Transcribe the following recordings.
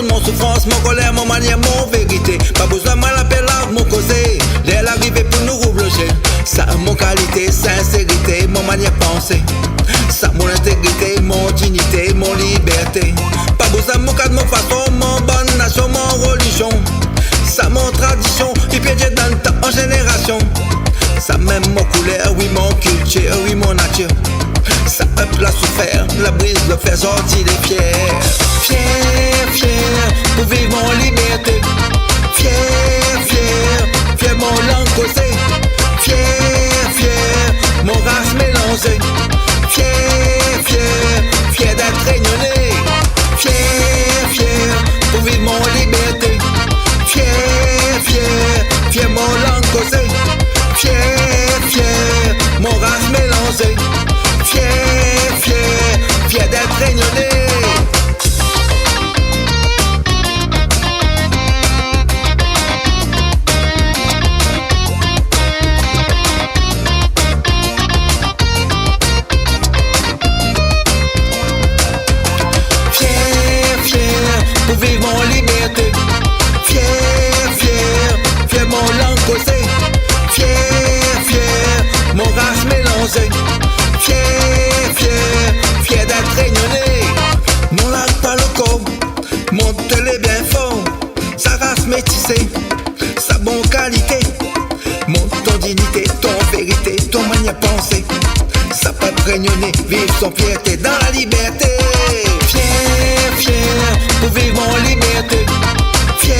mon souffrance, mon colère, mon manière, mon vérité. Pas besoin de l'appeler mon causé. Dès l'arrivée pour nous reblocher. Ça mon qualité, sincérité, mon manière penser. Ça mon intégrité, mon dignité, mon liberté. Pas besoin de mon cadre, mon façon, mon bonne nation, mon religion. Ça mon tradition, et puis j'ai dans le temps en génération. Ça même mon couleur, oui mon culture, oui mon nature. Ça peuple a souffert, la brise le fait sortir des fiers. Fier, fier, pour vivre en liberté. Fier, fier, fier mon langue causée. Fier, fier, mon race mélangée. Fier, fier, fier d'être réunionnais. Fier, fier, pour vivre mon liberté. Fier, fier, fier mon langue causée. Fier, fier, mon race mélangée. Fier, fier, fier d'être réunionnais. Pour vivre en liberté. Fier, fier, fier mon langue causée. Fier, fier, mon race mélangée. Fier, fier, fier d'être réunionnais. Mon langue pas le corps, mon tel est bien fort. Sa race métissée, sa bonne qualité. Mon ton dignité, ton vérité, ton manière penser. Ça peut réunionner, vivre son fierté dans la liberté. Fier, fier, pour vivre en liberté. Fier,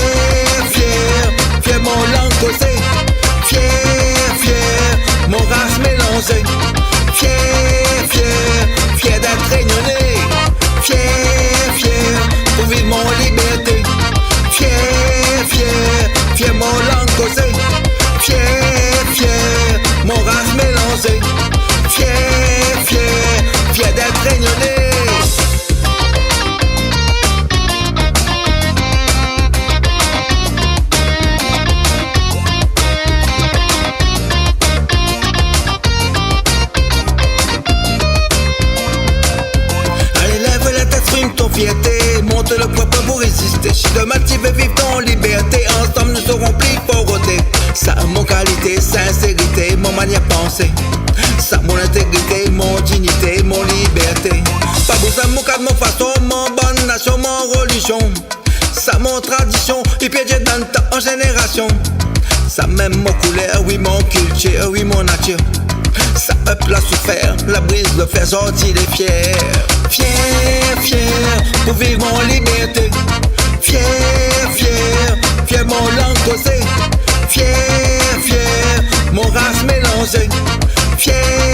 fier, fier mon langue causée. Fier, fier, mon race mélangée. Fier, fier, fier d'être réunionnais. Fier, fier, pour vivre en liberté. Fier, fier, fier mon langue causée. Fier, fier, mon race mélangée. Fier, fier, fier d'être réunionnais. Ton fierté, monte le poids pour résister. Je te motive et vivre ton liberté. Ensemble nous serons plus forts. Ça mon qualité, sincérité, mon manière penser. Ça mon intégrité, mon dignité, mon liberté. Pas besoin de mon cadre, mon façon, mon bonne nation, mon religion. Ça mon tradition, et puis j'ai dans le temps en génération. Ça même mon couleur, oui mon culture, oui mon nature. Ça peuple a souffert, la brise le fait sortir des fiers. Fier, fier, pour vivre en liberté. Fier, fier, fier mon langue causée. Fier, fier, mon race mélangée. Fier,